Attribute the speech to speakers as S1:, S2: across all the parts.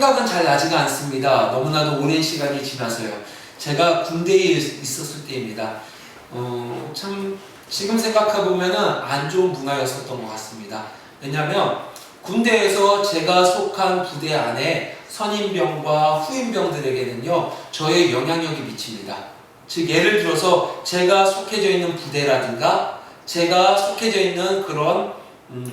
S1: 생각은 잘 나지가 않습니다. 너무나도 오랜 시간이 지나서요. 제가 군대에 있었을 때입니다. 참 지금 생각해보면 안 좋은 문화였었던 것 같습니다. 왜냐하면 군대에서 제가 속한 부대 안에 선임병과 후임병들에게는요, 저의 영향력이 미칩니다. 즉 예를 들어서 제가 속해져 있는 부대라든가 제가 속해져 있는 그런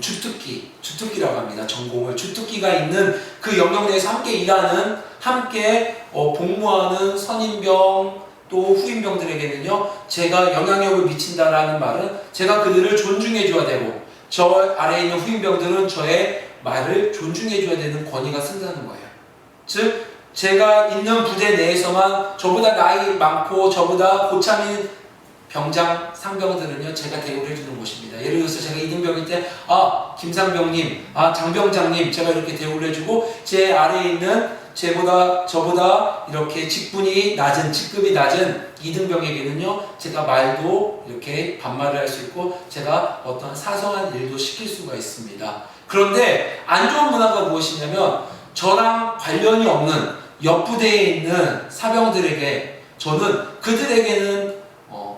S1: 주특기라고 합니다. 전공을 주특기가 있는 그 영역 내에서 함께 일하는, 함께 복무하는 선임병 또 후임병들에게는요, 제가 영향력을 미친다라는 말은 제가 그들을 존중해 줘야 되고 저 아래에 있는 후임병들은 저의 말을 존중해 줘야 되는 권위가 생기는 거예요. 즉 제가 있는 부대 내에서만 저보다 나이 많고 저보다 고참인 병장, 상병들은요, 제가 대우를 해주는 것입니다. 예를 들어서 제가 이등병일 때, 김상병님, 장병장님, 제가 이렇게 대우를 해주고, 제 아래에 있는 저보다 이렇게 직급이 낮은 이등병에게는요, 제가 말도 이렇게 반말을 할 수 있고, 제가 어떤 사소한 일도 시킬 수가 있습니다. 그런데 안 좋은 문화가 무엇이냐면, 저랑 관련이 없는 옆부대에 있는 사병들에게, 저는 그들에게는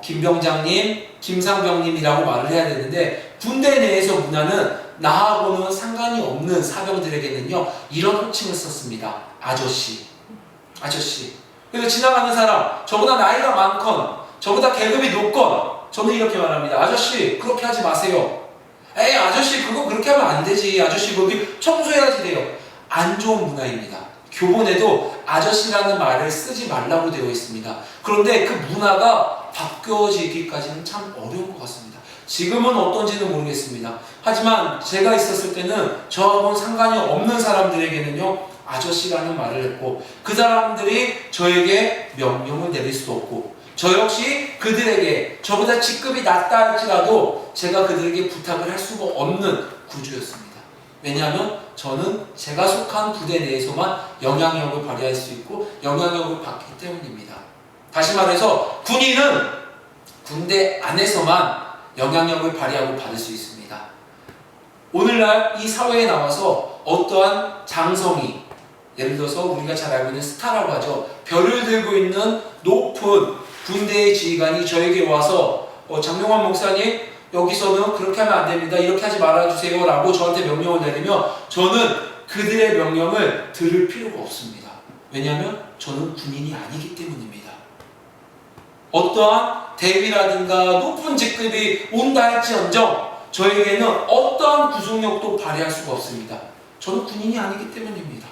S1: 김병장님, 김상병님이라고 말을 해야 되는데 군대 내에서 문화는 나하고는 상관이 없는 사병들에게는요 이런 호칭을 썼습니다. 아저씨. 그래서 지나가는 사람, 저보다 나이가 많건 저보다 계급이 높건 저는 이렇게 말합니다. 아저씨 그렇게 하지 마세요. 에이 아저씨 그거 그렇게 하면 안 되지. 아저씨 거기 청소해야지 돼요. 안 좋은 문화입니다. 교본에도 아저씨라는 말을 쓰지 말라고 되어 있습니다. 그런데 그 문화가 바뀌어지기까지는 참 어려운 것 같습니다. 지금은 어떤지는 모르겠습니다. 하지만 제가 있었을 때는 저하고는 상관이 없는 사람들에게는요 아저씨라는 말을 했고 그 사람들이 저에게 명령을 내릴 수도 없고 저 역시 그들에게 저보다 직급이 낮다 할지라도 제가 그들에게 부탁을 할 수가 없는 구조였습니다. 왜냐하면 저는 제가 속한 부대 내에서만 영향력을 발휘할 수 있고 영향력을 받기 때문입니다. 다시 말해서 군인은 군대 안에서만 영향력을 발휘하고 받을 수 있습니다. 오늘날 이 사회에 나와서 어떠한 장성이, 예를 들어서 우리가 잘 알고 있는 스타라고 하죠. 별을 들고 있는 높은 군대의 지휘관이 저에게 와서 장명환 목사님 여기서는 그렇게 하면 안 됩니다. 이렇게 하지 말아주세요 라고 저한테 명령을 내리면 저는 그들의 명령을 들을 필요가 없습니다. 왜냐하면 저는 군인이 아니기 때문입니다. 어떠한 대위라든가 높은 직급이 온다 할지언정 저에게는 어떠한 구속력도 발휘할 수가 없습니다. 저는 군인이 아니기 때문입니다.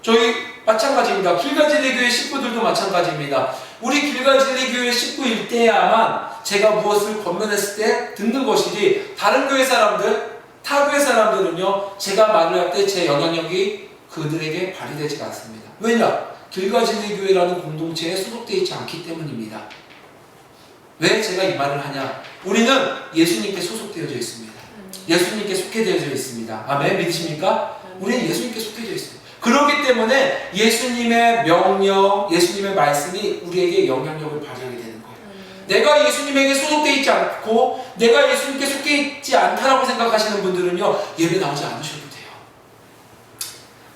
S1: 저희 마찬가지입니다. 길가진리교회 식구들도 마찬가지입니다. 우리 길가진리교회 식구일 때야만 제가 무엇을 권면했을 때 듣는 것이지 다른 교회 사람들, 타 교회 사람들은요 제가 말을 할 때 제 영향력이 그들에게 발휘되지가 않습니다. 왜냐? 길가진리교회라는 공동체에 소속되어 있지 않기 때문입니다. 왜 제가 이 말을 하냐? 우리는 예수님께 소속되어져 있습니다. 예수님께 속해되어져 있습니다. 아멘? 믿으십니까? 우리는 예수님께 속해져 있습니다. 그렇기 때문에 예수님의 명령, 예수님의 말씀이 우리에게 영향력을 발휘하게 되는 거예요. 내가 예수님에게 소속되어 있지 않고 내가 예수님께 속해 있지 않다라고 생각하시는 분들은요 예배 나오지 않으셔도 돼요.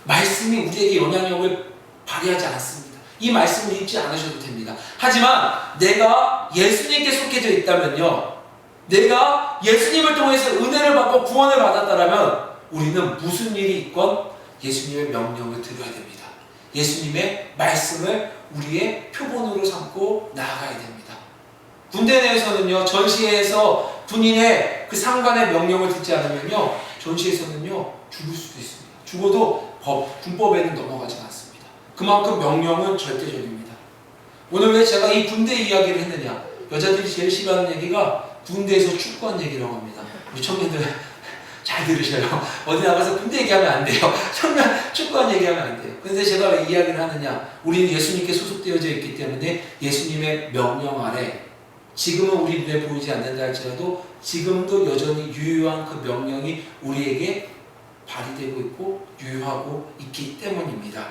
S1: 말씀이 우리에게 영향력을 발휘하지 않습니다. 이 말씀을 읽지 않으셔도 됩니다. 하지만 내가 예수님께 속해져 있다면요, 내가 예수님을 통해서 은혜를 받고 구원을 받았다면 우리는 무슨 일이 있건 예수님의 명령을 들어야 됩니다. 예수님의 말씀을 우리의 표본으로 삼고 나아가야 됩니다. 군대 내에서는요, 전시에서 군인의 그 상관의 명령을 듣지 않으면요, 전시에서는요, 죽을 수도 있습니다. 죽어도 군법에는 넘어가지 않습니다. 그만큼 명령은 절대적입니다. 오늘 왜 제가 이 군대 이야기를 했느냐? 여자들이 제일 싫어하는 얘기가 군대에서 축구한 얘기라고 합니다. 우리 청년들 잘 들으셔요. 어디 나가서 군대 얘기하면 안 돼요. 청년 축구한 얘기하면 안 돼요. 그런데 제가 왜 이야기를 하느냐? 우리는 예수님께 소속되어져 있기 때문에 예수님의 명령 아래 지금은 우리 눈에 보이지 않는다 할지라도 지금도 여전히 유효한 그 명령이 우리에게 발휘되고 있고 유효하고 있기 때문입니다.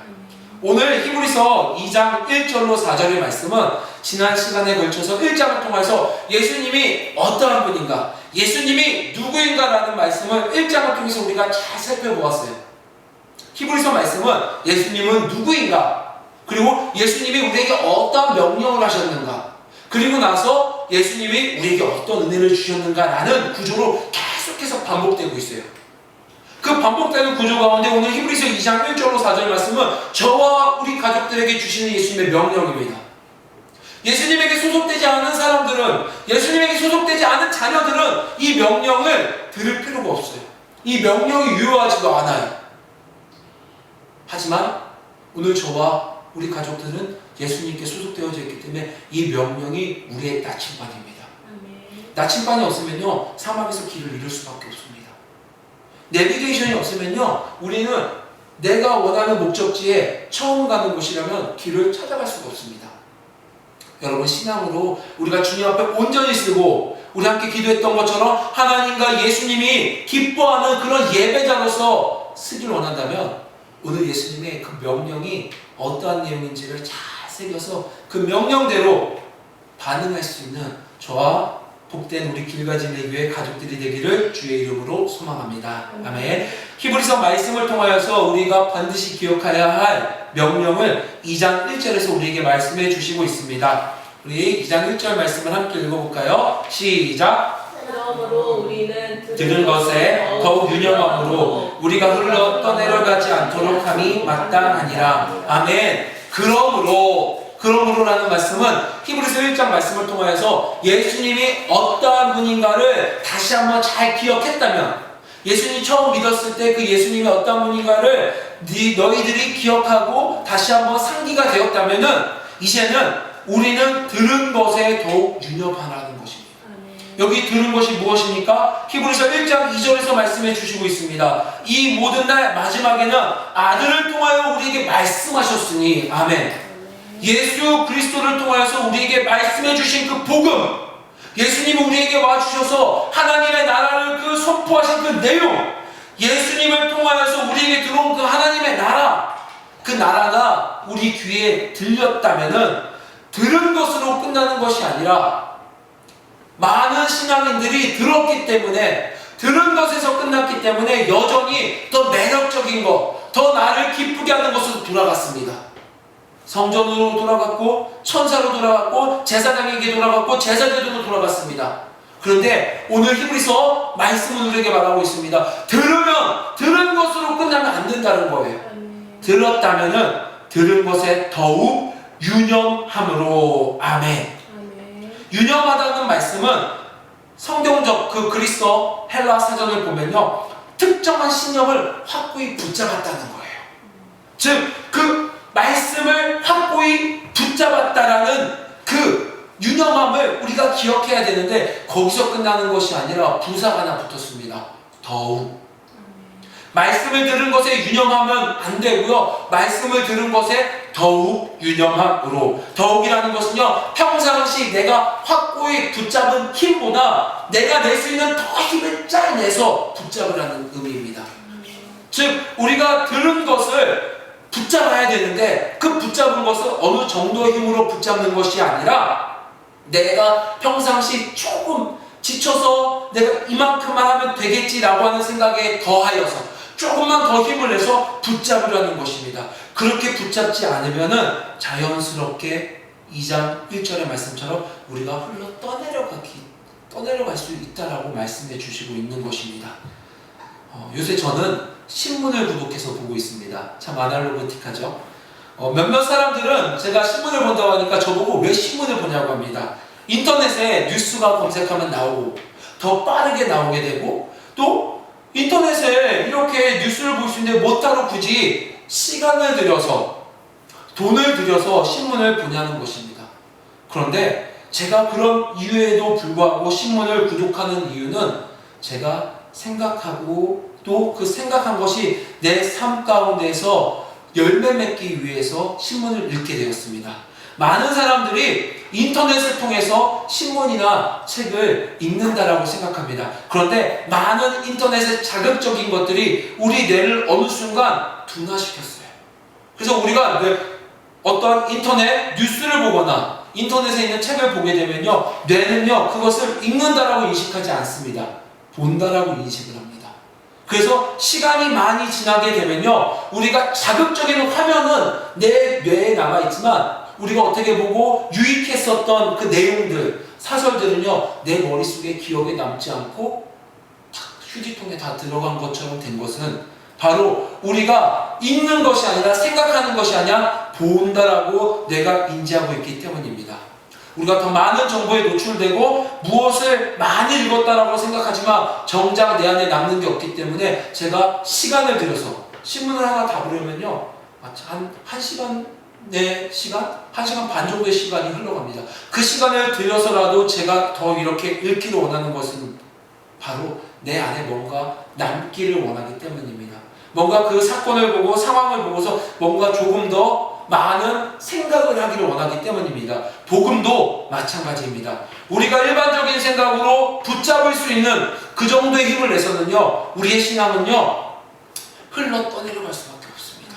S1: 오늘 히브리서 2장 1절로 4절의 말씀은 지난 시간에 걸쳐서 1장을 통해서 예수님이 어떠한 분인가, 예수님이 누구인가 라는 말씀을 1장을 통해서 우리가 잘 살펴보았어요. 히브리서 말씀은 예수님은 누구인가, 그리고 예수님이 우리에게 어떤 명령을 하셨는가, 그리고 나서 예수님이 우리에게 어떤 은혜를 주셨는가라는 구조로 계속해서 반복되고 있어요. 그 반복되는 구조 가운데 오늘 히브리서 2장 1절로 4절 말씀은 저와 우리 가족들에게 주시는 예수님의 명령입니다. 예수님에게 소속되지 않은 사람들은, 예수님에게 소속되지 않은 자녀들은 이 명령을 들을 필요가 없어요. 이 명령이 유효하지도 않아요. 하지만 오늘 저와 우리 가족들은 예수님께 소속되어져 있기 때문에 이 명령이 우리의 나침반입니다. 나침반이 없으면요, 사막에서 길을 잃을 수밖에 없습니다. 내비게이션이 없으면요, 우리는 내가 원하는 목적지에 처음 가는 곳이라면 길을 찾아갈 수가 없습니다. 여러분, 신앙으로 우리가 주님 앞에 온전히 쓰고 우리 함께 기도했던 것처럼 하나님과 예수님이 기뻐하는 그런 예배자로서 쓰길 원한다면 오늘 예수님의 그 명령이 어떠한 내용인지를 잘 새겨서 그 명령대로 반응할 수 있는 저와 복된 우리 길가진례교회 가족들이 되기를 주의 이름으로 소망합니다. 아멘. 히브리서 말씀을 통하여서 우리가 반드시 기억해야 할 명령을 2장 1절에서 우리에게 말씀해 주시고 있습니다. 우리 2장 1절 말씀을 함께 읽어볼까요? 시작!
S2: 그러므로 우리는
S1: 들은 것에 더욱 유념함으로 우리가 흘러 떠내려가지 않도록 함이 마땅하니라. 아멘. 그러므로라는 말씀은 히브리서 1장 말씀을 통하여서 예수님이 어떠한 분인가를 다시 한번 잘 기억했다면, 예수님이 처음 믿었을 때 그 예수님이 어떠한 분인가를 너희들이 기억하고 다시 한번 상기가 되었다면은 이제는 우리는 들은 것에 더욱 유념하라는 것입니다. 여기 들은 것이 무엇입니까? 히브리서 1장 2절에서 말씀해 주시고 있습니다. 이 모든 날 마지막에는 아들을 통하여 우리에게 말씀하셨으니, 아멘. 예수 그리스도를 통하여서 우리에게 말씀해 주신 그 복음, 예수님이 우리에게 와주셔서 하나님의 나라를 그 선포하신 그 내용, 예수님을 통하여서 우리에게 들어온 그 하나님의 나라, 그 나라가 우리 귀에 들렸다면은 들은 것으로 끝나는 것이 아니라 많은 신앙인들이 들었기 때문에, 들은 것에서 끝났기 때문에 여전히 더 매력적인 것, 더 나를 기쁘게 하는 것으로 돌아갔습니다. 성전으로 돌아갔고, 천사로 돌아갔고, 제사장에게 돌아갔고, 제사제도로 돌아갔습니다. 그런데 오늘 히브리서 말씀은 우리에게 말하고 있습니다. 들은 것으로 끝나면 안 된다는 거예요. 들었다면은 들은 것에 더욱 유념함으로. 아멘. 유념하다는 말씀은 성경적 그 그리스어 헬라 사전을 보면요, 특정한 신념을 확고히 붙잡았다는 거예요. 즉, 그 말씀을 확고히 붙잡았다라는 그 유념함을 우리가 기억해야 되는데, 거기서 끝나는 것이 아니라 부사가 하나 붙었습니다. 더욱. 말씀을 들은 것에 유념하면 안 되고요, 말씀을 들은 것에 더욱 유념함으로. 더욱이라는 것은요, 평상시 내가 확고히 붙잡은 힘보다 내가 낼 수 있는 더 힘을 짜내서 붙잡으라는 의미입니다. 즉, 우리가 들은 것을 붙잡아야 되는데 그 붙잡은 것을 어느 정도의 힘으로 붙잡는 것이 아니라, 내가 평상시 조금 지쳐서 내가 이만큼만 하면 되겠지라고 하는 생각에 더하여서 조금만 더 힘을 내서 붙잡으라는 것입니다. 그렇게 붙잡지 않으면은 자연스럽게 2장 1절의 말씀처럼 우리가 흘러 떠내려갈 수 있다라고 말씀해 주시고 있는 것입니다. 요새 저는 신문을 구독해서 보고 있습니다. 참 아날로그틱하죠. 몇몇 사람들은 제가 신문을 본다고 하니까 저보고 왜 신문을 보냐고 합니다. 인터넷에 뉴스가 검색하면 나오고 더 빠르게 나오게 되고, 또 인터넷에 이렇게 뉴스를 볼 수 있는데 뭐 따로 굳이 시간을 들여서 돈을 들여서 신문을 보냐는 것입니다. 그런데 제가 그런 이유에도 불구하고 신문을 구독하는 이유는 제가 생각하고 또 그 생각한 것이 내 삶 가운데서 열매 맺기 위해서 신문을 읽게 되었습니다. 많은 사람들이 인터넷을 통해서 신문이나 책을 읽는다라고 생각합니다. 그런데 많은 인터넷의 자극적인 것들이 우리 뇌를 어느 순간 둔화시켰어요. 그래서 우리가 어떤 인터넷 뉴스를 보거나 인터넷에 있는 책을 보게 되면요, 뇌는요 그것을 읽는다라고 인식하지 않습니다. 본다라고 인식을 합니다. 그래서 시간이 많이 지나게 되면요, 우리가 자극적인 화면은 내 뇌에 남아있지만 우리가 어떻게 보고 유익했었던 그 내용들, 사설들은요, 내 머릿속에 기억에 남지 않고 휴지통에 다 들어간 것처럼 된 것은 바로 우리가 읽는 것이 아니라 생각하는 것이 아니라 본다라고 뇌가 인지하고 있기 때문입니다. 우리가 더 많은 정보에 노출되고 무엇을 많이 읽었다라고 생각하지만 정작 내 안에 남는 게 없기 때문에 제가 시간을 들여서 신문을 하나 다 보려면요, 한 시간 내 시간? 1시간 반 정도의 시간이 흘러갑니다. 그 시간을 들여서라도 제가 더 이렇게 읽기를 원하는 것은 바로 내 안에 뭔가 남기를 원하기 때문입니다. 뭔가 그 사건을 보고 상황을 보고서 뭔가 조금 더 많은 생각을 하기를 원하기 때문입니다. 복음도 마찬가지입니다. 우리가 일반적인 생각으로 붙잡을 수 있는 그 정도의 힘을 내서는요, 우리의 신앙은요, 흘러 떠내려갈 수밖에 없습니다.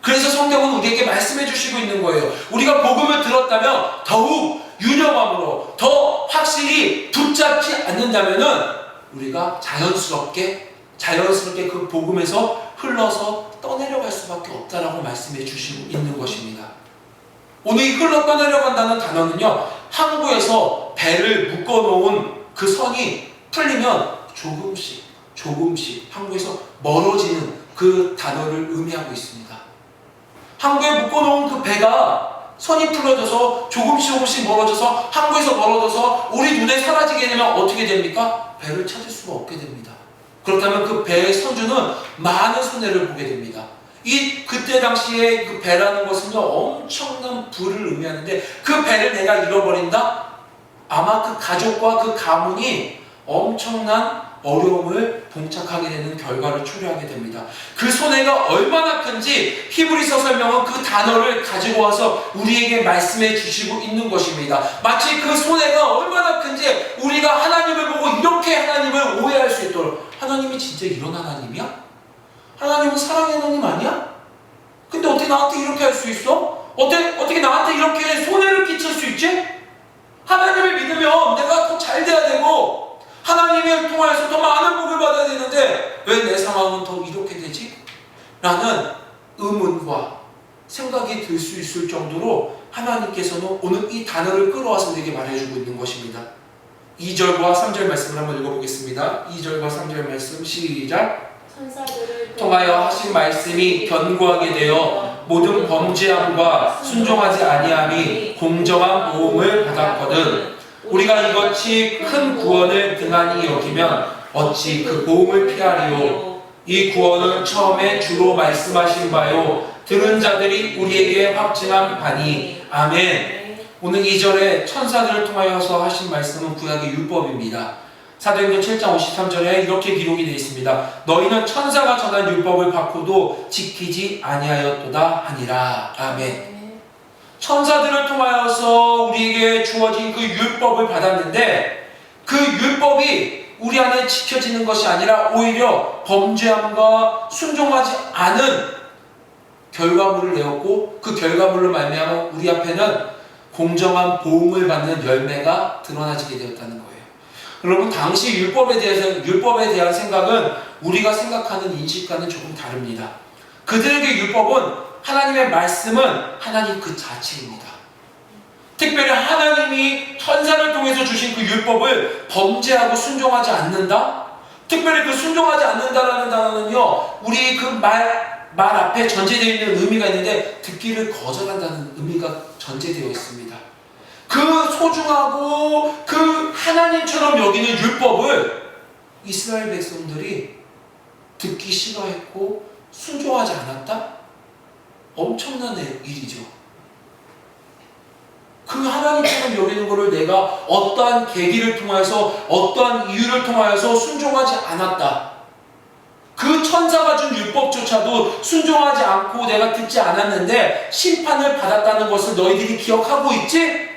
S1: 그래서 성경은 우리에게 말씀해 주시고 있는 거예요. 우리가 복음을 들었다면 더욱 유념함으로 더 확실히 붙잡지 않는다면은 우리가 자연스럽게 그 복음에서 흘러서 떠내려갈 수밖에 없다라고 말씀해 주시고 있는 것입니다. 오늘 이 흘러 떠내려간다는 단어는요, 항구에서 배를 묶어놓은 그 선이 풀리면 조금씩 항구에서 멀어지는 그 단어를 의미하고 있습니다. 항구에 묶어놓은 그 배가 선이 풀어져서 조금씩 멀어져서 항구에서 멀어져서 우리 눈에 사라지게 되면 어떻게 됩니까? 배를 찾을 수가 없게 됩니다. 그렇다면 그 배의 선주는 많은 손해를 보게 됩니다. 그때 당시에 그 배라는 것은요, 엄청난 부를 의미하는데 그 배를 내가 잃어버린다? 아마 그 가족과 그 가문이 엄청난 어려움을 봉착하게 되는 결과를 초래하게 됩니다. 그 손해가 얼마나 큰지 히브리서 설명은 그 단어를 가지고 와서 우리에게 말씀해 주시고 있는 것입니다. 마치 그 손해가 얼마나 큰지 우리가 하나님을 보고 이렇게 하나님을 오해할 수 있도록, 하나님이 진짜 이런 하나님이야? 하나님은 사랑의 하나님 아니야? 근데 어떻게 나한테 이렇게 할 수 있어? 어떻게 나한테 이렇게 손해를 끼칠 수 있지? 하나님을 믿으면 내가 더 잘 돼야 되고 하나님을 통해서 더 많은 복을 받아야 되는데 왜 내 상황은 더 이렇게 되지? 라는 의문과 생각이 들 수 있을 정도로 하나님께서는 오늘 이 단어를 끌어와서 우리에게 말해주고 있는 것입니다. 2절과 3절 말씀을 한번 읽어보겠습니다. 2절과 3절 말씀 시작.
S2: 천사들을
S1: 통하여 하신 말씀이 견고하게 되어 모든 범죄함과 순종하지 아니함이 공정한 보응을 받았거든 우리가 이것이 큰 구원을 등한히 여기면 어찌 그 보응을 피하리요. 이 구원은 처음에 주로 말씀하신 바요 들은 자들이 우리에게 확증한 바니. 아멘. 오늘 2절에 천사들을 통하여서 하신 말씀은 구약의 율법입니다. 사도행전 7장 53절에 이렇게 기록이 되어 있습니다. 너희는 천사가 전한 율법을 받고도 지키지 아니하였도다 하니라. 아멘. 천사들을 통하여서 우리에게 주어진 그 율법을 받았는데 그 율법이 우리 안에 지켜지는 것이 아니라 오히려 범죄함과 순종하지 않은 결과물을 내었고 그 결과물로 말미암아 우리 앞에는 공정한 보응을 받는 열매가 드러나지게 되었다는 거예요. 여러분, 당시 율법에 대한 생각은 우리가 생각하는 인식과는 조금 다릅니다. 그들에게 율법은 하나님의 말씀은 하나님 그 자체입니다. 특별히 하나님이 천사를 통해서 주신 그 율법을 범죄하고 순종하지 않는다? 특별히 그 순종하지 않는다라는 단어는요, 우리 그 말 앞에 전제되어 있는 의미가 있는데 듣기를 거절한다는 의미가 전제되어 있습니다. 그 소중하고 그 하나님처럼 여기는 율법을 이스라엘 백성들이 듣기 싫어했고 순종하지 않았다? 엄청난 일이죠. 그 하나님처럼 여기는 것을 내가 어떠한 계기를 통해서 어떠한 이유를 통하여서 순종하지 않았다. 그 천사가 준 율법조차도 순종하지 않고 내가 듣지 않았는데 심판을 받았다는 것을 너희들이 기억하고 있지?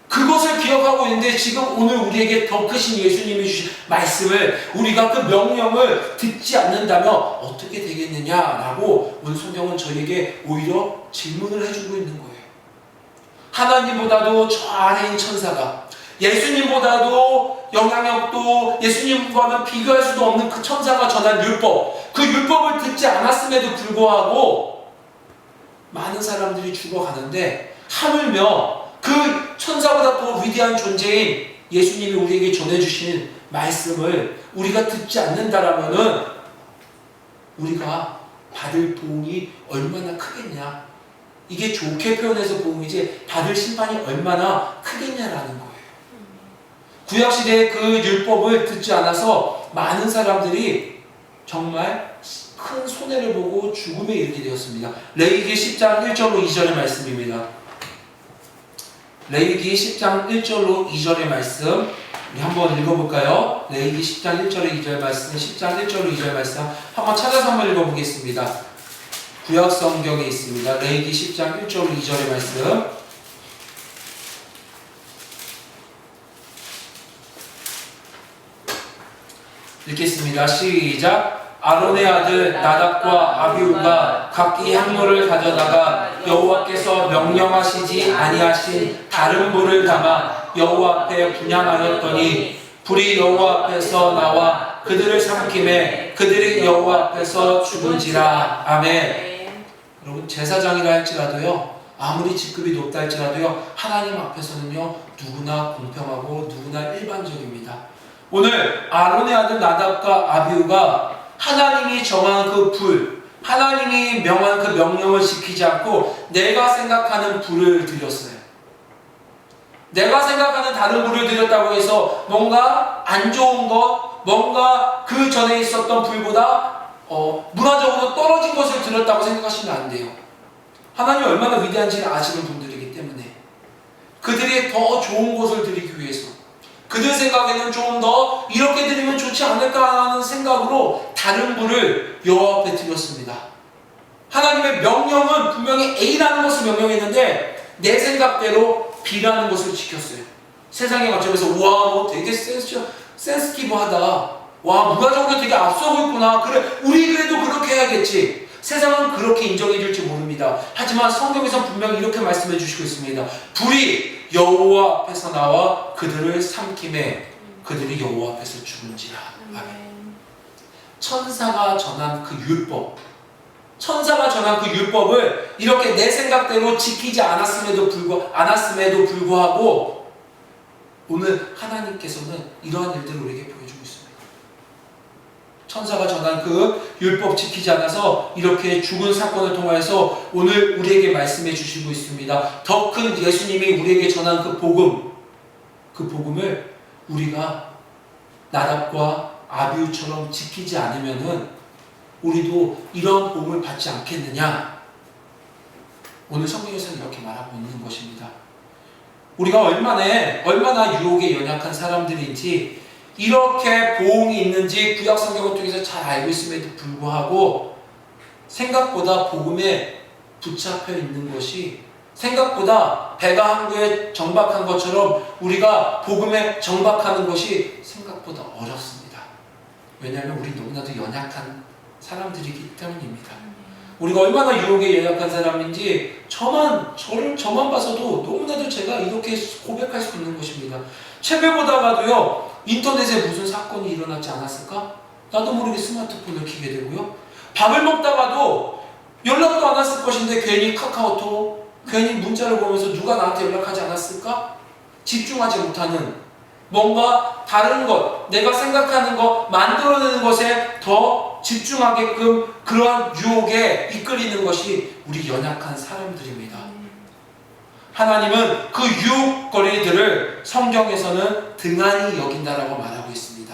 S1: 그것을 기억하고 있는데 지금 오늘 우리에게 더 크신 예수님이 주신 말씀을 우리가 그 명령을 듣지 않는다면 어떻게 되겠느냐라고 오늘 성경은 저에게 오히려 질문을 해주고 있는 거예요. 하나님보다도 저 아래인 천사가 예수님보다도 영향력도 예수님과는 비교할 수도 없는 그 천사가 전한 율법, 그 율법을 듣지 않았음에도 불구하고 많은 사람들이 죽어가는데, 하물며 그 천사보다 더 위대한 존재인 예수님이 우리에게 전해주신 말씀을 우리가 듣지 않는다라면은 우리가 받을 보응이 얼마나 크겠냐. 이게 좋게 표현해서 보응이지 받을 심판이 얼마나 크겠냐라는 거예요. 구약시대의 그 율법을 듣지 않아서 많은 사람들이 정말 큰 손해를 보고 죽음에 이르게 되었습니다. 레위기 10장 1절로 2절의 말씀입니다. 레위기 10장 1절로 2절의 말씀 우리 한번 읽어볼까요? 레위기 10장 1절에 2절 말씀, 10장 1절로 2절 말씀 한번 찾아서 한번 읽어보겠습니다. 구약 성경에 있습니다. 레위기 10장 1절로 2절의 말씀 읽겠습니다. 시작. 아론의 아들 나답과 아비후가 각기 한 물을 가져다가 여호와께서 명령하시지 아니하신 다른 물을 담아 여호와 앞에 분향하였더니 불이 여호와 앞에서 나와 그들을 삼킴에 그들이 여호와 앞에서 죽은지라. 아멘. 여러분, 제사장이라 할지라도요, 아무리 직급이 높다 할지라도요, 하나님 앞에서는요 누구나 공평하고 누구나 일반적입니다. 오늘 아론의 아들 나답과 아비후가 하나님이 정한 그 불, 하나님이 명한 그 명령을 지키지 않고 내가 생각하는 불을 드렸어요. 내가 생각하는 다른 불을 드렸다고 해서 뭔가 안 좋은 것, 뭔가 그 전에 있었던 불보다 문화적으로 떨어진 것을 드렸다고 생각하시면 안 돼요. 하나님이 얼마나 위대한지를 아시는 분들이기 때문에 그들이 더 좋은 것을 드리기 위해서, 그들 생각에는 좀 더 이렇게 드리면 좋지 않을까 하는 생각으로 다른 불을 여호와 앞에 드렸습니다. 하나님의 명령은 분명히 A라는 것을 명령했는데 내 생각대로 B라는 것을 지켰어요. 세상의 관점에서 와, 너 되게 센스티브하다. 와, 문화적으로 되게 앞서고 있구나. 그래, 우리 그래도 그렇게 해야겠지. 세상은 그렇게 인정해 줄지 모릅니다. 하지만 성경에서 분명히 이렇게 말씀해 주시고 있습니다. 불이 여호와 앞에서 나와 그들을 삼킴에 그들이 여호와 앞에서 죽은지라. 아멘. 천사가 전한 그 율법, 천사가 전한 그 율법을 이렇게 내 생각대로 지키지 않았음에도 불구하고 오늘 하나님께서는 이러한 일들을 우리에게 보여주고 있습니다. 천사가 전한 그 율법 지키지 않아서 이렇게 죽은 사건을 통하여서 오늘 우리에게 말씀해 주시고 있습니다. 더 큰 예수님이 우리에게 전한 그 복음, 그 복음을 우리가 나답과 아비후처럼 지키지 않으면은 우리도 이런 복음을 받지 않겠느냐? 오늘 성경에서는 이렇게 말하고 있는 것입니다. 우리가 얼마나 유혹에 연약한 사람들인지, 이렇게 보응이 있는지 구약 성경을 통해서 잘 알고 있음에도 불구하고 생각보다 복음에 붙잡혀 있는 것이, 생각보다 배가 항구에 정박한 것처럼 우리가 복음에 정박하는 것이 생각보다 어렵습니다. 왜냐하면 우리 너무나도 연약한 사람들이기 때문입니다. 우리가 얼마나 유혹에 연약한 사람인지 저만 봐서도 너무나도 제가 이렇게 고백할 수 있는 것입니다. 책을 보다가도요, 인터넷에 무슨 사건이 일어나지 않았을까? 나도 모르게 스마트폰을 켜게 되고요. 밥을 먹다가도 연락도 안 왔을 것인데 괜히 카카오톡, 괜히 문자를 보면서 누가 나한테 연락하지 않았을까? 집중하지 못하는, 뭔가 다른 것, 내가 생각하는 것, 만들어내는 것에 더 집중하게끔 그러한 유혹에 이끌리는 것이 우리 연약한 사람들입니다. 하나님은 그 유혹거리들을 성경에서는 등한히 여긴다라고 말하고 있습니다.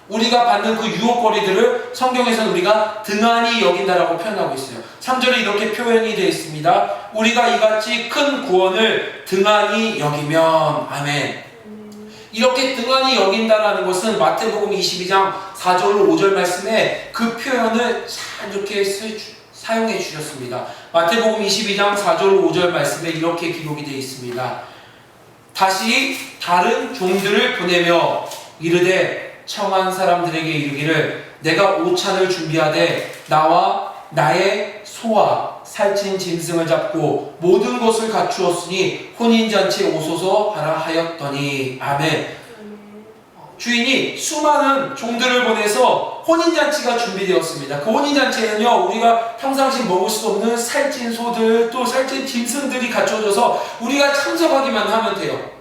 S1: 우리가 받는 그 유혹거리들을 성경에서는 우리가 등한히 여긴다라고 표현하고 있어요. 3절에 이렇게 표현이 되어 있습니다. 우리가 이같이 큰 구원을 등한히 여기면, 아멘. 이렇게 등한히 여긴다라는 것은 마태복음 22장 4절로 5절 말씀에 그 표현을 잘 이렇게 사용해 주셨습니다. 마태복음 22장 4절 5절 말씀에 이렇게 기록이 되어 있습니다. 다시 다른 종들을 보내며 이르되 청한 사람들에게 이르기를 내가 오찬을 준비하되 나와 나의 소와 살찐 짐승을 잡고 모든 것을 갖추었으니 혼인잔치에 오소서 하라 하였더니 아멘. 주인이 수많은 종들을 보내서 혼인잔치가 준비되었습니다. 그 혼인잔치에는요, 우리가 평상시 먹을 수 없는 살찐 소들, 또 살찐 짐승들이 갖춰져서 우리가 참석하기만 하면 돼요.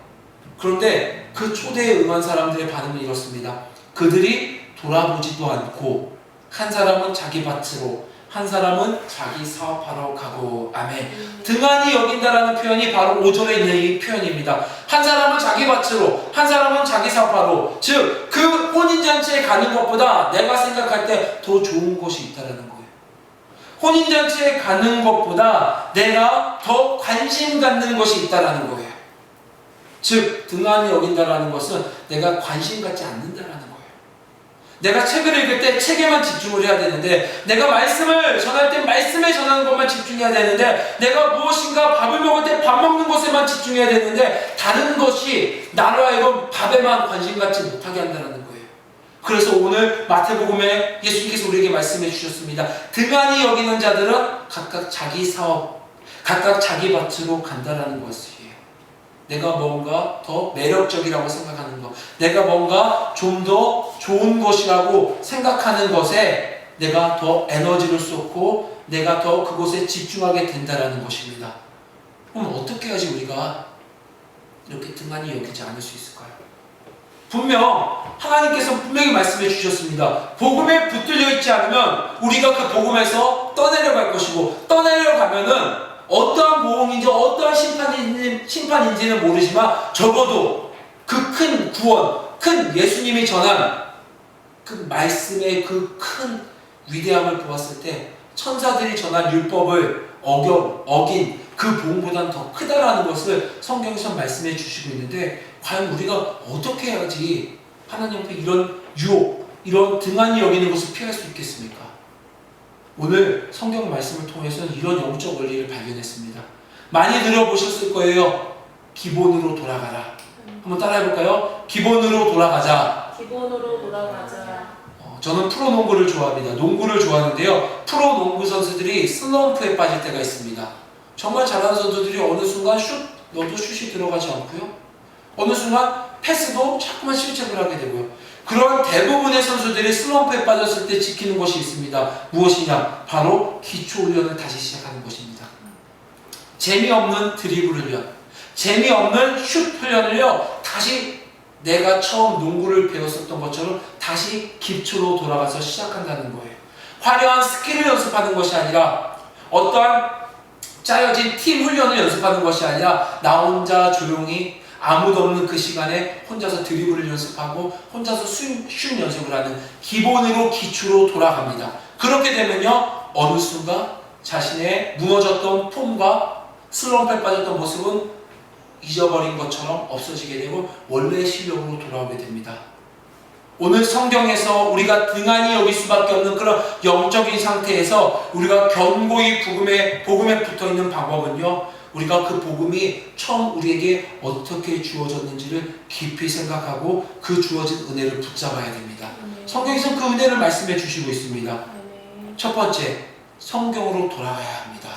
S1: 그런데 그 초대에 응한 사람들의 반응은 이렇습니다. 그들이 돌아보지도 않고 한 사람은 자기 밭으로, 한 사람은 자기 사업하러 가고 아멘. 등한히 여긴다라는 표현이 바로 5절에 있는 이 표현입니다. 한 사람은 자기 밭으로, 한 사람은 자기 사업하러. 즉 그 혼인잔치에 가는 것보다 내가 생각할 때 더 좋은 곳이 있다라는 거예요. 혼인잔치에 가는 것보다 내가 더 관심 갖는 것이 있다라는 거예요. 즉 등한히 여긴다라는 것은 내가 관심 갖지 않는다라는 거예요. 내가 책을 읽을 때 책에만 집중을 해야 되는데, 내가 말씀을 전할 때 말씀에 전하는 것만 집중해야 되는데, 내가 무엇인가 밥을 먹을 때 밥 먹는 것에만 집중해야 되는데, 다른 것이 나로 하여금 밥에만 관심 갖지 못하게 한다는 거예요. 그래서 오늘 마태복음에 예수님께서 우리에게 말씀해 주셨습니다. 등한히 여기는 자들은 각각 자기 사업, 각각 자기 밭으로 간다라는 것이에요. 내가 뭔가 더 매력적이라고 생각하는 것, 내가 뭔가 좀 더 좋은 것이라고 생각하는 것에 내가 더 에너지를 쏟고 내가 더 그곳에 집중하게 된다는 것입니다. 그럼 어떻게 해야지 우리가 이렇게 등한히 여기지 않을 수 있을까요? 분명 하나님께서 분명히 말씀해 주셨습니다. 복음에 붙들려 있지 않으면 우리가 그 복음에서 떠내려갈 것이고, 떠내려가면은 어떠한 보응인지 어떠한 심판인지는 모르지만 적어도 그 큰 구원, 큰 예수님이 전한 그 말씀의 그 큰 위대함을 보았을 때 천사들이 전한 율법을 어긴 그 보응보다는 더 크다라는 것을 성경에서 말씀해 주시고 있는데, 과연 우리가 어떻게 해야지 하나님 앞에 이런 유혹, 이런 등한히 여기는 것을 피할 수 있겠습니까? 오늘 성경 말씀을 통해서는 이런 영적 원리를 발견했습니다. 많이 들어보셨을 거예요. 기본으로 돌아가라. 한번 따라해볼까요? 기본으로 돌아가자.
S2: 기본으로 돌아가자.
S1: 저는 프로농구를 좋아합니다. 농구를 좋아하는데요. 프로농구 선수들이 슬럼프에 빠질 때가 있습니다. 정말 잘하는 선수들이 어느 순간 넣어도 슛이 들어가지 않고요. 어느 순간 패스도 자꾸만 실책을 하게 되고요. 그런 대부분의 선수들이 슬럼프에 빠졌을 때 지키는 것이 있습니다. 무엇이냐? 바로 기초 훈련을 다시 시작하는 것입니다. 재미없는 드리블 훈련, 재미없는 슛 훈련을요, 다시 내가 처음 농구를 배웠었던 것처럼 다시 기초로 돌아가서 시작한다는 거예요. 화려한 스킬을 연습하는 것이 아니라, 어떠한 짜여진 팀 훈련을 연습하는 것이 아니라, 나 혼자 조용히 아무도 없는 그 시간에 혼자서 드리블을 연습하고 혼자서 슛 연습을 하는 기본으로 기초로 돌아갑니다. 그렇게 되면요, 어느 순간 자신의 무너졌던 폼과 슬럼프에 빠졌던 모습은 잊어버린 것처럼 없어지게 되고 원래의 실력으로 돌아오게 됩니다. 오늘 성경에서 우리가 등한히 여길 수밖에 없는 그런 영적인 상태에서 우리가 견고히 복음에 붙어있는 방법은요, 우리가 그 복음이 처음 우리에게 어떻게 주어졌는지를 깊이 생각하고 그 주어진 은혜를 붙잡아야 됩니다. 성경에서 그 은혜를 말씀해 주시고 있습니다. 첫 번째, 성경으로 돌아가야 합니다.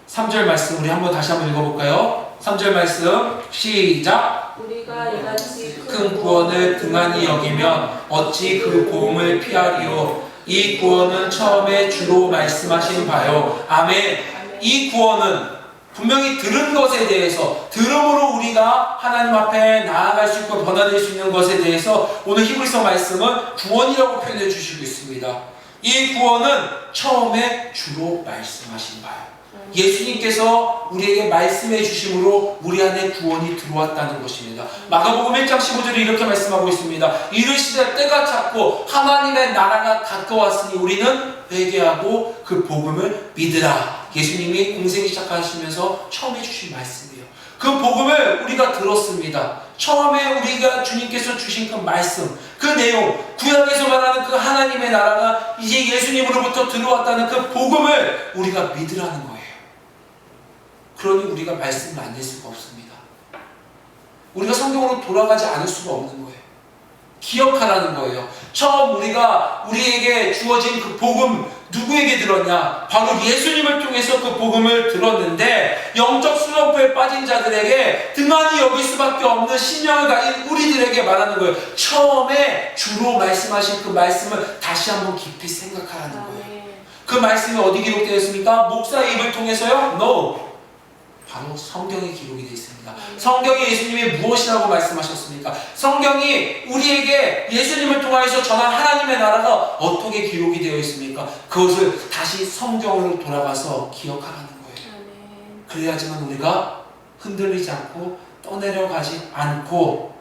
S1: 3절 말씀 우리 다시 한번 읽어볼까요? 3절 말씀 시작.
S2: 우리가 이같이
S1: 큰 구원을 등한히 여기면 어찌 그 보응을 피하리요. 이 구원은 처음에 주로 말씀하신 바요. 아멘. 이 구원은 분명히 들은 것에 대해서, 들음으로 우리가 하나님 앞에 나아갈 수 있고 변화될 수 있는 것에 대해서 오늘 히브리서 말씀은 구원이라고 표현해 주시고 있습니다. 이 구원은 처음에 주로 말씀하신 바요. 예수님께서 우리에게 말씀해 주심으로 우리 안에 구원이 들어왔다는 것입니다. 마가복음 1장 15절에 이렇게 말씀하고 있습니다. 이르시되 때가 찼고 하나님의 나라가 가까웠으니 우리는 회개하고 그 복음을 믿으라. 예수님이 공생 시작하시면서 처음 해주신 말씀이에요. 그 복음을 우리가 들었습니다. 처음에 우리가 주님께서 주신 그 말씀, 그 내용, 구약에서 말하는 그 하나님의 나라가 이제 예수님으로부터 들어왔다는 그 복음을 우리가 믿으라는 거예요. 그러니 우리가 말씀을 안 낼 수가 없습니다. 우리가 성경으로 돌아가지 않을 수가 없는 거예요. 기억하라는 거예요. 처음 우리에게 주어진 그 복음 누구에게 들었냐? 바로 예수님을 통해서 그 복음을 들었는데 영적 슬럼프에 빠진 자들에게 등한히 여길 수밖에 없는 신령을 가진 우리들에게 말하는 거예요. 처음에 주로 말씀하신 그 말씀을 다시 한번 깊이 생각하라는 거예요. 그 말씀이 어디 기록되어 있습니까? 목사의 입을 통해서요? No. 바로 성경에 기록이 되어 있습니다. 성경이 예수님이 무엇이라고 말씀하셨습니까? 성경이 우리에게 예수님을 통하여서 전한 하나님의 나라가 어떻게 기록이 되어 있습니까? 그것을 다시 성경으로 돌아가서 기억하라는 거예요. 그래야지만 우리가 흔들리지 않고 떠내려가지 않고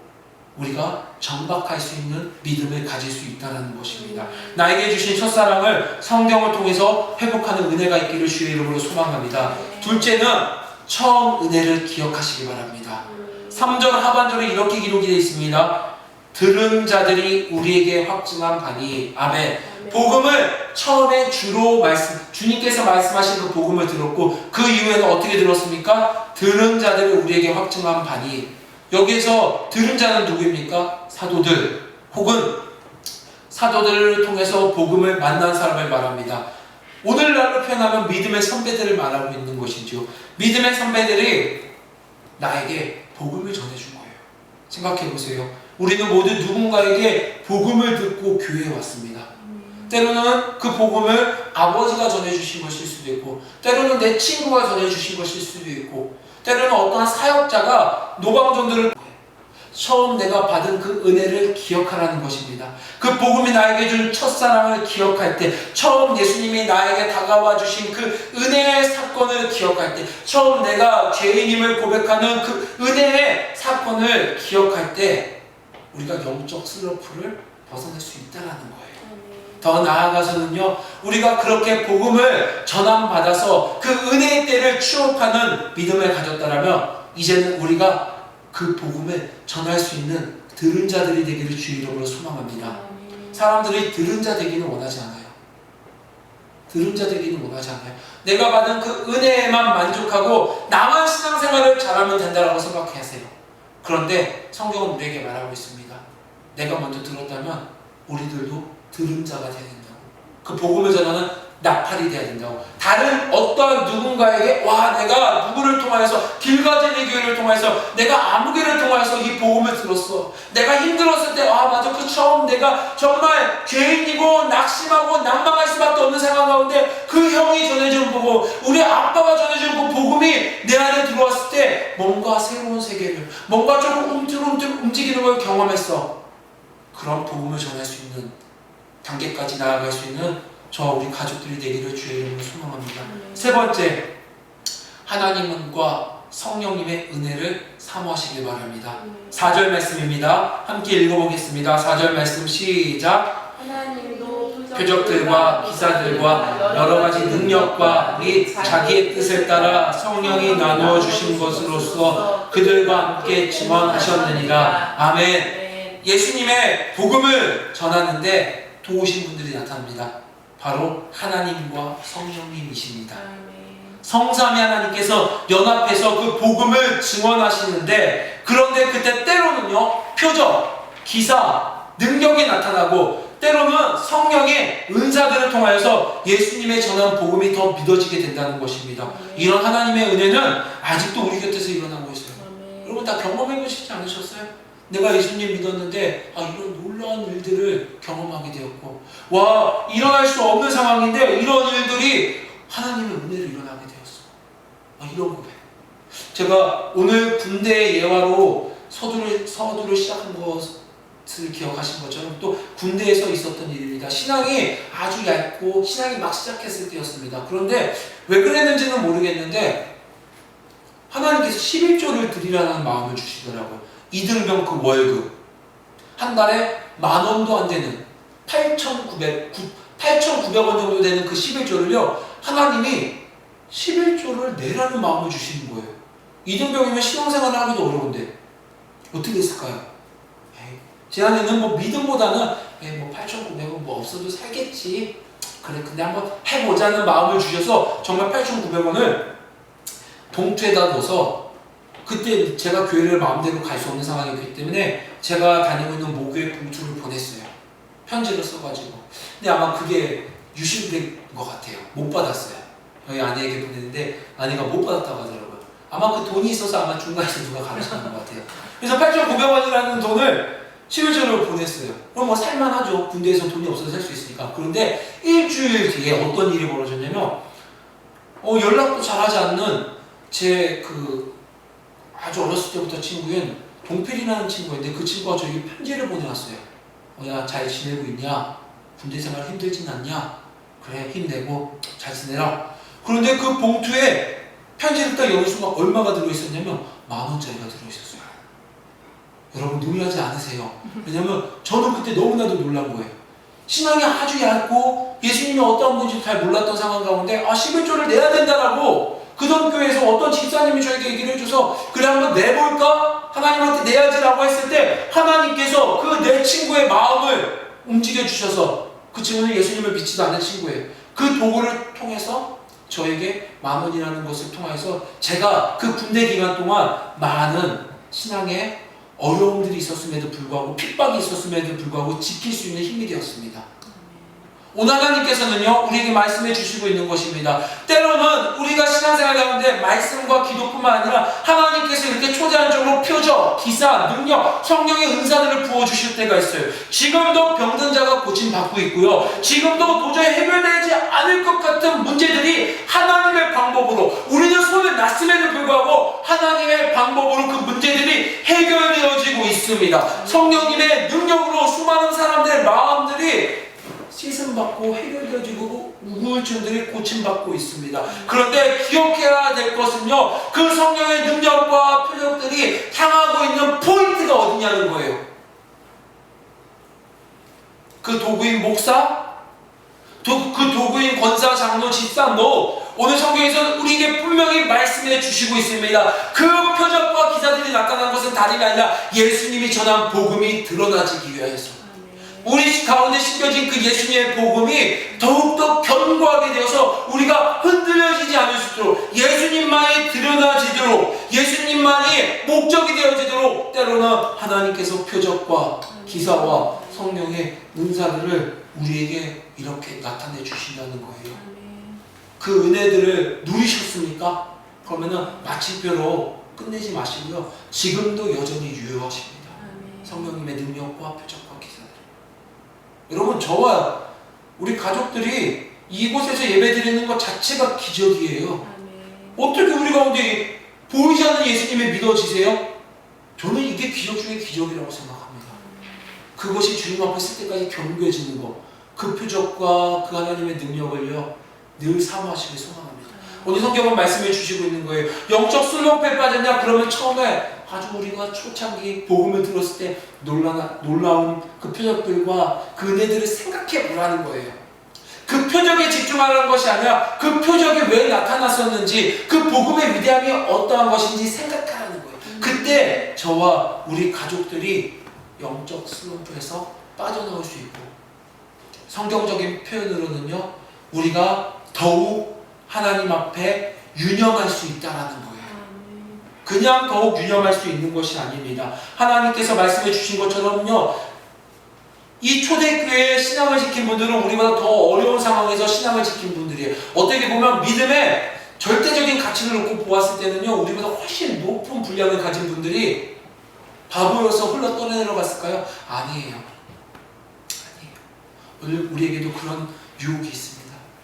S1: 우리가 정박할 수 있는 믿음을 가질 수 있다는 것입니다. 나에게 주신 첫사랑을 성경을 통해서 회복하는 은혜가 있기를 주의 이름으로 소망합니다. 둘째는 처음 은혜를 기억하시기 바랍니다. 3절 하반절에 이렇게 기록이 되어 있습니다. 들은 자들이 우리에게 확증한 바니 아멘. 복음을 처음에 주님께서 말씀하신 그 복음을 들었고 그 이후에는 어떻게 들었습니까? 들은 자들이 우리에게 확증한 바니. 여기에서 들은 자는 누구입니까? 사도들 혹은 사도들을 통해서 복음을 만난 사람을 말합니다. 오늘날로 표현하면 믿음의 선배들을 말하고 있는 것이죠. 믿음의 선배들이 나에게 복음을 전해준 거예요. 생각해 보세요. 우리는 모두 누군가에게 복음을 듣고 교회에 왔습니다. 때로는 그 복음을 아버지가 전해주신 것일 수도 있고, 때로는 내 친구가 전해주신 것일 수도 있고, 때로는 어떠한 사역자가 노방전들을 처음 내가 받은 그 은혜를 기억하라는 것입니다. 그 복음이 나에게 준 첫사랑을 기억할 때, 처음 예수님이 나에게 다가와 주신 그 은혜의 사건을 기억할 때, 처음 내가 죄인임을 고백하는 그 은혜의 사건을 기억할 때 우리가 영적 슬럼프를 벗어날 수 있다는 거예요. 더 나아가서는요, 우리가 그렇게 복음을 전함받아서 그 은혜의 때를 추억하는 믿음을 가졌다면 이제는 우리가 그 복음을 전할 수 있는 들은 자들이 되기를 주의 이름으로 소망합니다. 사람들이 들은 자 되기는 원하지 않아요. 들은 자 되기는 원하지 않아요. 내가 받은 그 은혜에만 만족하고 나만 신앙생활을 잘하면 된다고 생각하세요. 그런데 성경은 우리에게 말하고 있습니다. 내가 먼저 들었다면 우리들도 들은 자가 되어야 된다고. 그 복음을 전하는 나팔이 되어야 된다고. 다른 어떠한 누군가에게 내가 누구를 통하여서 길가제리 교회를 통하여서 내가 아무개를 통하여서 이 복음을 들었어. 내가 힘들었을 때 맞아, 그 처음 내가 정말 죄인이고 낙심하고 낭망할 수밖에 없는 상황 가운데 그 형이 전해준 복음, 우리 아빠가 전해준 그 복음이 내 안에 들어왔을 때 뭔가 새로운 세계를, 뭔가 조금 움찔움찔 움직이는 걸 경험했어. 그런 복음을 전할 수 있는 단계까지 나아갈 수 있는 저와 우리 가족들이 되기를 주의 이름으로 소망합니다. 세 번째, 하나님과 성령님의 은혜를 사모하시길 바랍니다. 4절 말씀입니다. 함께 읽어보겠습니다. 4절 말씀 시작.
S2: 하나님도
S1: 표적들과 기사들과 여러 가지 능력과 및 자기의 뜻을 따라 성령이 나누어 주신 것으로서 그들과 함께 증언하셨느니라. 아멘. 예수님의 복음을 전하는데 도우신 분들이 나타납니다. 바로 하나님과 성령님이십니다. 성삼위 하나님께서 연합해서 그 복음을 증언하시는데, 그런데 그때 때로는요, 표적, 기사, 능력이 나타나고 때로는 성령의 은사들을 통하여서 예수님의 전한 복음이 더 믿어지게 된다는 것입니다. 이런 하나님의 은혜는 아직도 우리 곁에서 일어나고 있어요. 여러분 다 경험해 보시지 않으셨어요? 내가 예수님 믿었는데 이런 놀라운 일들을 경험하게 되었고, 일어날 수 없는 상황인데 이런 일들이 하나님의 은혜로 일어나게 되었어. 이런 고백. 제가 오늘 군대의 예화로 서두를 시작한 것을 기억하신 것처럼 또 군대에서 있었던 일입니다. 신앙이 아주 얇고 신앙이 막 시작했을 때였습니다. 그런데 왜 그랬는지는 모르겠는데 하나님께서 11조를 드리라는 마음을 주시더라고요. 이등병 월급 한 달에 10,000원도 안 되는 8,900원 정도 되는 그 11조를요, 하나님이 11조를 내라는 마음을 주시는 거예요. 이등병이면 신앙생활을 하기도 어려운데 어떻게 했을까요? 지난해는 믿음보다는 8,900원 없어도 살겠지, 그래 근데 한번 해보자는 마음을 주셔서 정말 8,900원을 봉투에다 넣어서 그때 제가 교회를 마음대로 갈 수 없는 상황이었기 때문에 제가 다니고 있는 모교에 봉투를 보냈어요. 편지를 써가지고. 근데 아마 그게 유실된 것 같아요. 못 받았어요. 저희 아내에게 보냈는데 아내가 못 받았다고 하더라고요. 아마 그 돈이 있어서 아마 중간에서 누가 가르치는 것 같아요. 그래서 8,900원이라는 돈을 11조를 보냈어요. 그럼 뭐 살만하죠. 군대에서 돈이 없어서 살 수 있으니까. 그런데 일주일 뒤에 어떤 일이 벌어졌냐면 연락도 잘하지 않는 제 아주 어렸을 때부터 친구인 동필이라는 친구인데 그 친구가 저에게 편지를 보내왔어요. 야, 잘 지내고 있냐? 군대 생활 힘들진 않냐? 그래, 힘내고 잘 지내라. 그런데 그 봉투에 편지를 딱 여는 순간 얼마가 들어있었냐면 10,000원짜리가 들어있었어요. 여러분 놀라지 않으세요? 왜냐면 저는 그때 너무나도 놀란 거예요. 신앙이 아주 얇고 예수님이 어떤 분인지 잘 몰랐던 상황 가운데 11조를 내야 된다라고 그전 교회에서 어떤 집사님이 저에게 얘기를 해줘서 그래 한번 내볼까? 하나님한테 내야지라고 했을 때 하나님께서 그 내 친구의 마음을 움직여 주셔서 그 친구는 예수님을 믿지도 않는 친구예요. 그 도구를 통해서 저에게 10,000원이라는 것을 통해서 제가 그 군대 기간 동안 많은 신앙에 어려움들이 있었음에도 불구하고 핍박이 있었음에도 불구하고 지킬 수 있는 힘이 되었습니다. 오늘 하나님께서는요 우리에게 말씀해 주시고 있는 것입니다. 때로는 우리가 신앙생활 가운데 말씀과 기도뿐만 아니라 하나님께서 이렇게 초자연적으로 표적, 기사, 능력, 성령의 은사들을 부어주실 때가 있어요. 지금도 병든 자가 고침받고 있고요. 지금도 도저히 해결되지 않을 것 같은 문제들이 하나님의 방법으로 우리는 손을 놨음에도 불구하고 하나님의 방법으로 그 문제들이 해결되어지고 있습니다. 성령님의 능력으로 수많은 사람들의 마음들이 씻음받고 해결되어지고 우울증들이 고침받고 있습니다. 그런데 기억해야 될 것은요 그 성령의 능력과 표적들이 향하고 있는 포인트가 어디냐는 거예요. 그 도구인 목사, 그 도구인 권사, 장로, 집사, 오늘 성경에서는 우리에게 분명히 말씀해 주시고 있습니다. 그 표적과 기사들이 나타난 것은 다름이 아니라 예수님이 전한 복음이 드러나지기 위하여서 우리 가운데 심겨진 그 예수님의 복음이 더욱더 견고하게 되어서 우리가 흔들려지지 않을 수 있도록 예수님만이 드러나지도록 예수님만이 목적이 되어지도록 때로는 하나님께서 표적과 기사와 성령의 능사들을 우리에게 이렇게 나타내 주신다는 거예요. 그 은혜들을 누리셨습니까? 그러면은 마침표로 끝내지 마시고요. 지금도 여전히 유효하십니다. 성령님의 능력과 표적과 기사들. 여러분 저와 우리 가족들이 이곳에서 예배드리는 것 자체가 기적이에요. 어떻게 우리 가운데 보이지 않는 예수님이 믿어지세요? 저는 이게 기적 중에 기적이라고 생각합니다. 그것이 주님 앞에 쓸 때까지 견고해지는 것, 그 표적과 그 하나님의 능력을요 늘 사모하시길 소망합니다. 오늘 성경은 말씀해 주시고 있는 거예요. 영적 술렁패에 빠졌냐? 그러면 처음에 아주 우리가 초창기 복음을 들었을 때 놀라운 그 표적들과 그 은혜들을 생각해 보라는 거예요. 그 표적에 집중하라는 것이 아니라 그 표적이 왜 나타났었는지 그 복음의 위대함이 어떠한 것인지 생각하라는 거예요. 그때 저와 우리 가족들이 영적 슬럼프에서 빠져나올 수 있고 성경적인 표현으로는요 우리가 더욱 하나님 앞에 유념할 수 있다라는 거예요. 그냥 더욱 유념할 수 있는 것이 아닙니다. 하나님께서 말씀해 주신 것처럼요 이 초대교회의 신앙을 지킨 분들은 우리보다 더 어려운 상황에서 신앙을 지킨 분들이에요. 어떻게 보면 믿음의 절대적인 가치를 놓고 보았을 때는요 우리보다 훨씬 높은 분량을 가진 분들이 바보여서 흘러 떠내려갔을까요? 아니에요. 오늘 우리에게도 그런 유혹이 있습니다.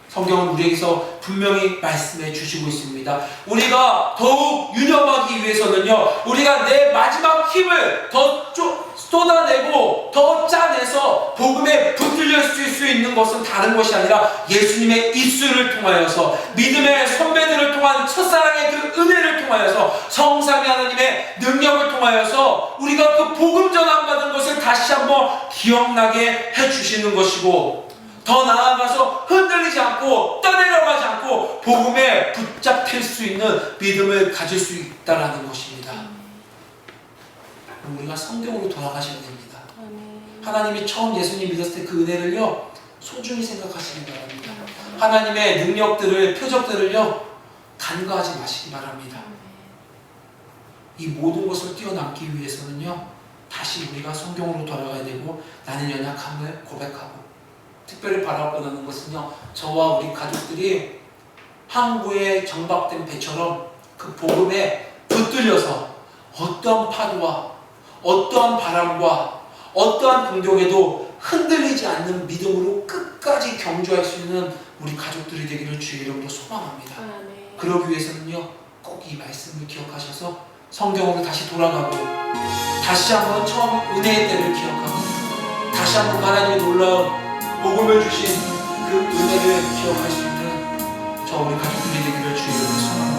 S1: 성경은 우리에게서 분명히 말씀해 주시고 있습니다. 우리가 더욱 유념하기 위해서는요 우리가 내 마지막 힘을 더 쏟아내고 더 짜내서 복음에 붙들릴 수 있는 것은 다른 것이 아니라 예수님의 입술을 통하여서 믿음의 선배들을 통한 첫사랑의 그 은혜를 통하여서 성삼위 하나님의 능력을 통하여서 우리가 그 복음 전환받은 것을 다시 한번 기억나게 해주시는 것이고 더 나아가서 흔들리지 않고 떠내려가지 않고 복음에 붙잡힐 수 있는 믿음을 가질 수 있다는 것입니다. 우리가 성경으로 돌아가셔야 됩니다. 하나님이 처음 예수님 믿었을 때 그 은혜를요 소중히 생각하시기 바랍니다. 하나님의 능력들을 표적들을요 간과하지 마시기 바랍니다. 이 모든 것을 뛰어넘기 위해서는요, 다시 우리가 성경으로 돌아가야 되고, 나는 연약함을 고백하고, 특별히 바라보는 것은요, 저와 우리 가족들이 항구에 정박된 배처럼 그 복음에 붙들려서 어떠한 파도와 어떠한 바람과 어떠한 공경에도 흔들리지 않는 믿음으로 끝까지 경주할 수 있는 우리 가족들이 되기를 주의 이름으로 소망합니다.
S2: 아멘.
S1: 그러기 위해서는요, 꼭 이 말씀을 기억하셔서 성경으로 다시 돌아가고, 다시 한번 처음 은혜의 때를 기억하고, 다시 한번 하나님의 놀라운 복음을 주신 그 은혜를 기억할 수 있는 저 우리 가족들이 되기를 주의 이름으로 소망합니다.